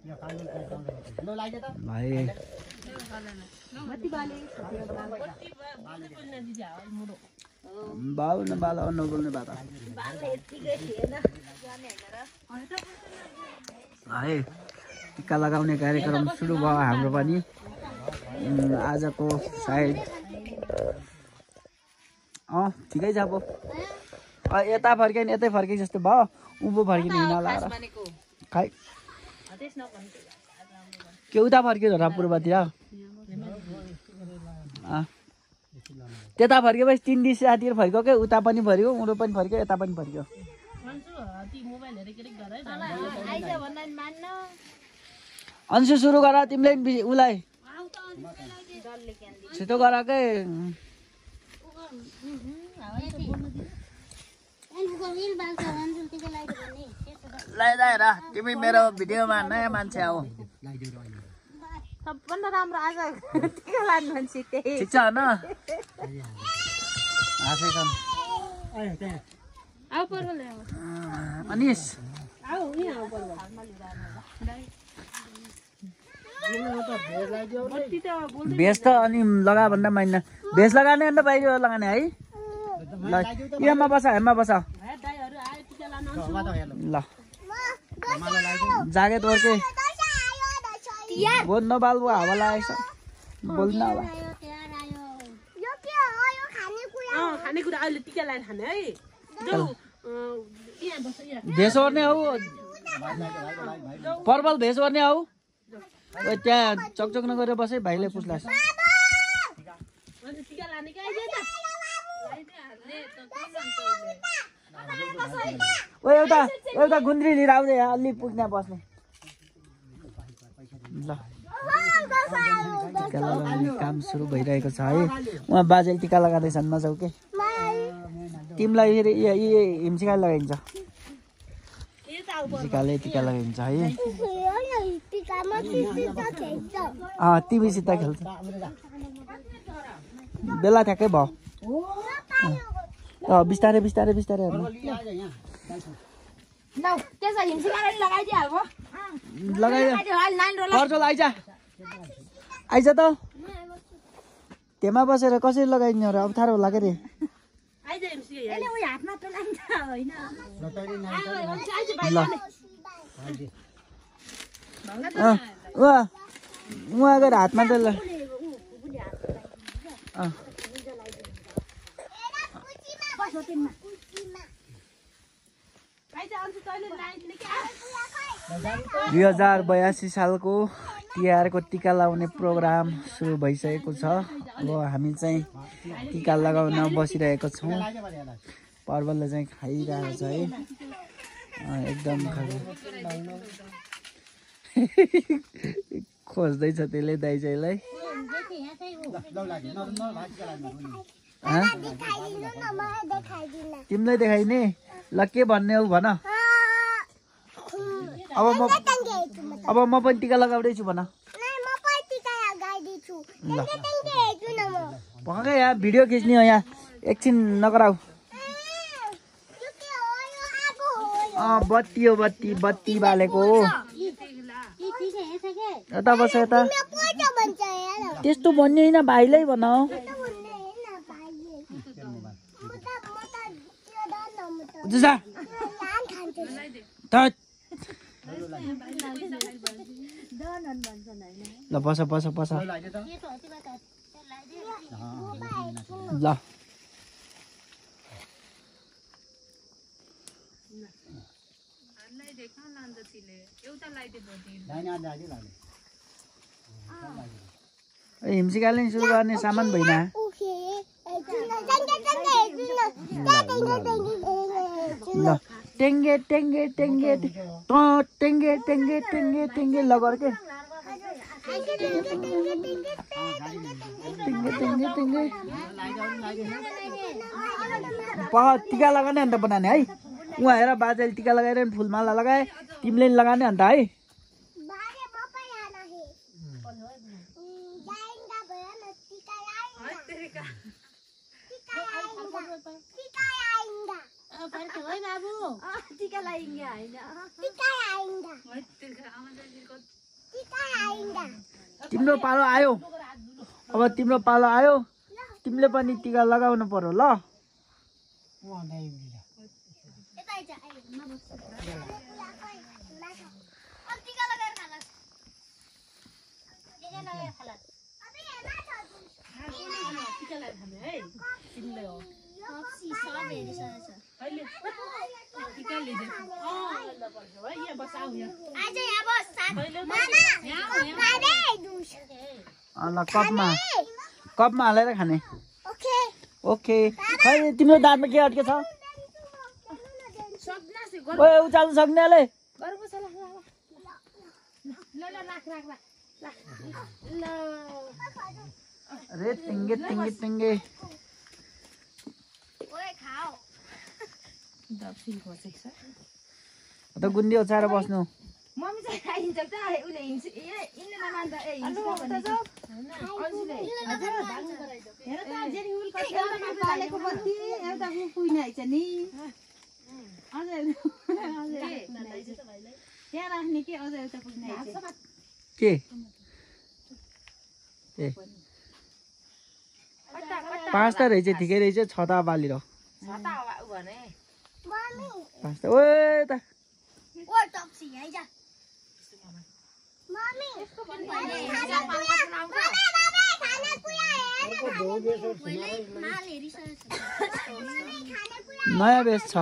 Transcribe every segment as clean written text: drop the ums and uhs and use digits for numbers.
भाइ बाउ न बाला नबोल्ने बात है। टिका लगाउने कार्यक्रम सुरु भयो हाम्रो पनि आजको सायद ठिकै छ अब यता फर्क्यो नि यतै फर्के जस्तो भयो उँभो फर्किने हिँड्ला खै के उता फर्क्यो र पूर्वतिर त्यता फर्केपछि 3 दिशातिर फर्क्यो के उता पनि फर्क्यो उँधो पनि फर्क्यो यता पनि फर्क्यो अन्सु सुरु गर तिमीले उलाई छिटो गर के लाइदा हेर तिमी मेरो भिडियोमा नयाँ मान्छे हो सबभन्दा राम्रो आज टिका लाने मान्छे त्यही ठिक छ हैन आफै छन् आउ पर्वल ल्याऊ अनिस आउ यहाँ आउ पर्वल भेष त अनि लगा भन्दा मान्न भेष लगाने अन्त बाहिर लगाने है ल यहाँ बस हेमा बस ल जागे तोर्के बोल्न बाल्बो हावा लागेछ बोल्न होला खानेकुरा अहिले टिका लाएर खाने है भेष ओर्ने हौ पर्वल भेष ओर्ने हौ त्यहाँ चकचक नगरेर बसे भाइले पुछ्लास् एउटा गुन्द्री लिएर आउँदै अलि पुग्न बस्ने ल टिका लगाउने काम सुरु भइरहेको छ है उहाँ बाजेले टिका लगाउँदैछन् नजाऊ के तिमीलाई फेरि हिमसिकाले लगाइन्छ हिमसिकाले टिका लगाइन्छ है तिमीसित खेल्छ बेला ठ्याक्कै भयो बिस्तारै बिस्तारै बिस्तारै हेर्नु लगाइदियो आइज त त्यहाँ बसेर कसरी लगाइदिने र अप्ठ्यारो होला के रे उहाँ गएर हातमा त दुई 2082 सालको तिहारको टिका लगाउने प्रोग्राम सुरु भइसकेको छ। अब हामी चाहिँ टिका लगाउन बसिरहेको छौँ। पर्वलले चाहिँ खाइरहेको छ है एकदम खोज्दैछ त्यसले दाइजैलाई। तिमीलाई देखाइने ल के भन्ने हो भन। अब म पनि टिका लगाउँदैछु भन। ल भकै यहाँ भिडियो खिच्ने हो यहाँ एकछिन नगराऊ। बत्ती हो बत्ती बत्ती बालेको हो। यता बस यता त्यस्तो भन्ने होइन भाइलाई भन। ल बस बस बस ल हिमसिकाले सुरु गर्ने सामान भएन। ल टेङ्गे टेङ्गे टेङ्गे टेङ्गे टेङ्गे टेङ्गे टेङ्गे लगर के टेङ्गे टेङ्गे टेङ्गे टिका लगाने अन्त बनाने है। उहाँ हेर बाजेले टिका लगाएर फुलमाला लगाए तिमीले लगाने अन्त है। टिका लगाएंगे तिम्रो पालो आयो अब तिम्रो पालो आयो तिमीले पनि टिका लगाउनु पर्यो ल ल कपमा हालेर खाने ओके खै तिम्रो दाँतमा के अड्के छ ओए उचाल्नु सक्नेले अरे टिङ्गे टिङ्गे टिङ्गे त गुन्डी ओछाएर बस्नु मम्मी चाहिँ खाइन्छ त उले हिन्छ ए इन्ने नमान्दा ए हिन्छ भने अजुले हजुर हेर त जेरी उल कति एउटा पालेको बत्ती एउटा कुइन आइछ नि अझै त्यहाँ राख्ने के अझै एउटा कुइन आइछ के ए पाँच त रहेछ ठिकै रहेछ छ त बालिर छता उ भने पाँच त ओए त ओ टक्सी आइजा मम्मी यसको भन्ने खाना पुरा नयाँ बेस छ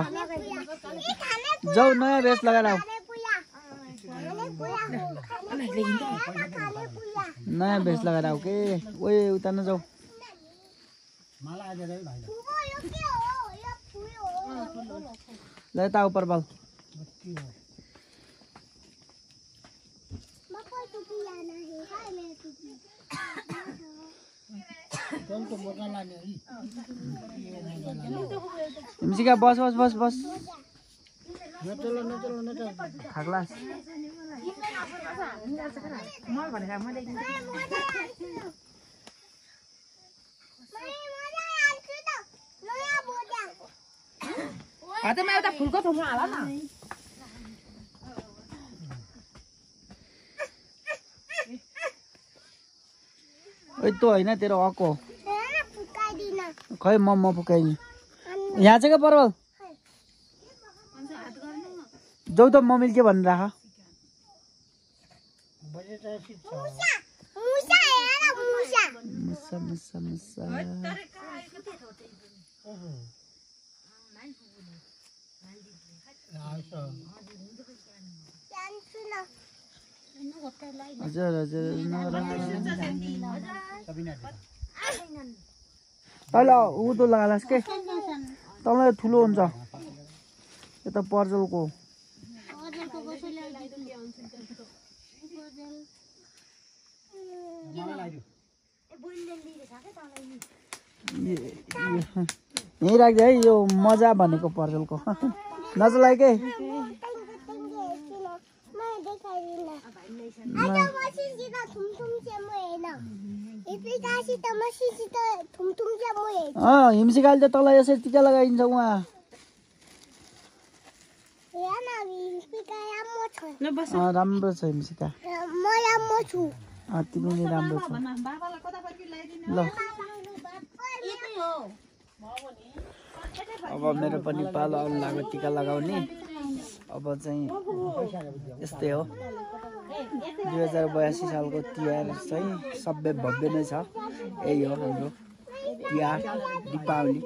जाऊ नयाँ बेस लगाएर आऊ नयाँ बेस लगाएर आऊ के ओए उता नजाऊ ल यता आऊ पर्वल हिमसिका बस बस बस बस थाक्लास हातमा एउटा फुलको थोप्रो हाल न ओइ त होइन तेरो अको खै म फुकाइदिनु यहाँ चाहिँ क्या पर्वल जाऊ त मम्मीले के भनेर राख मुसा मुसा मुसा हजुर हजुर तल उँधो लगालास् के तँलाई ठुलो हुन्छ यता पर्जलको यहीँ राख्दै है यो मजा भनेको पर्जलको नचलाइ के हिमसिकाले त तँलाई यसरी टिका लगाइदिन्छ उहाँ राम्रो छ हिमसिका तिमी नि राम्रो छ ल अब मेरो पनि पालो आउनु लाग्यो टिका लगाउने अब चाहिँ यस्तै हो 2082 सालको तिहार चाहिँ सबै भव्य नै छ यही हो हाम्रो तिहार दीपावली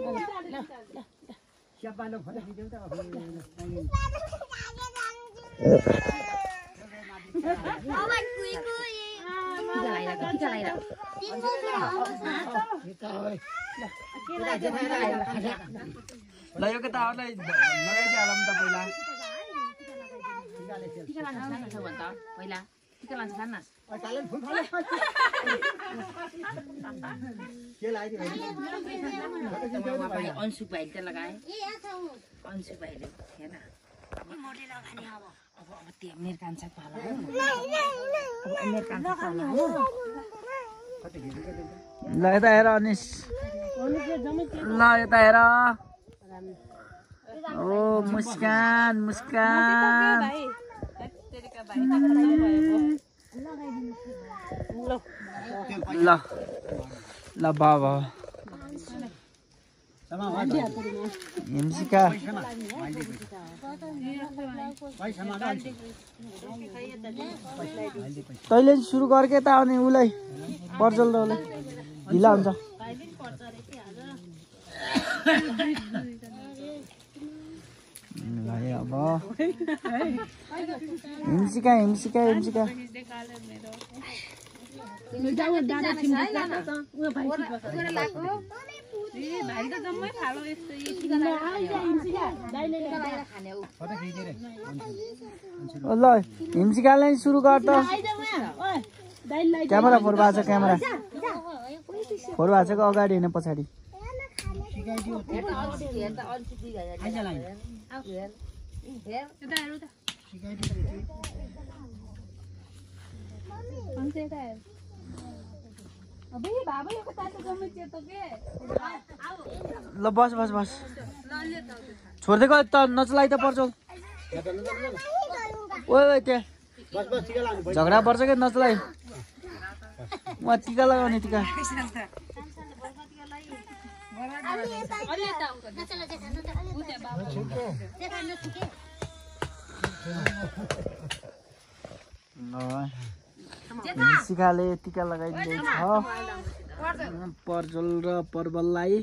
ल यो केटाहरूलाई लगाइदिइहालौँ त पहिला टिका लान्छ खान्छ भन्छ पहिला टिका लान्छ खान्न अन्सु भाइले लगाए अन्सु भाइले हेर्न अब त्यो मेरो कान्छ पाला अब मेरो कान्छ पाला ल यता हेर अनिस ल यता हेर ओ मुस्कान मुस्कान ल ल बाबा हिमसिका तैँले सुरु गर्के त अनि उसलाई पर्जल र उसलाई ढिला हुन्छ अब हिमसिका हिमसिका हिमसिका ल हिमसिकालाई सुरु गर त क्यामेरा फोर भएको छ क्यामेरा फोर भएको छ कि अगाडि होइन पछाडि ल बस बस बस छोडिदिएको त नचलाइ त पर्छ ओ त्यहाँ झगडा पर्छ कि नचलाइ उहाँ टिका लगाउने टिका सिकाले टिका लगाइदिँदैछ पर्जल र पर्वललाई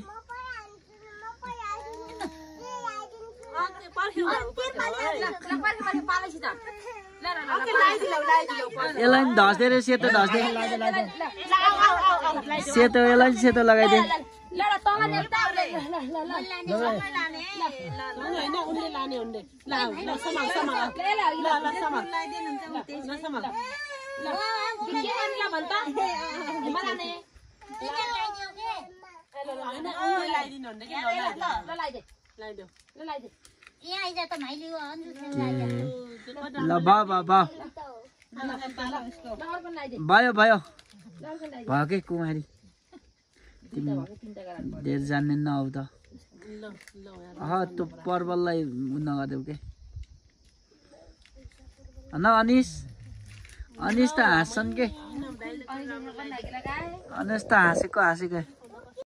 यसलाई धस्दै रे सेतो धस्दै सेतो यसलाई सेतो लगाइदिए ल भयो भयो भयो भयो के कुमारी तिमी धेर जान्ने न हौ त त्यो पर्वललाई नगर्देऊ के न अनिस अनिस त हाँस्छन् के अनिस त हाँसेको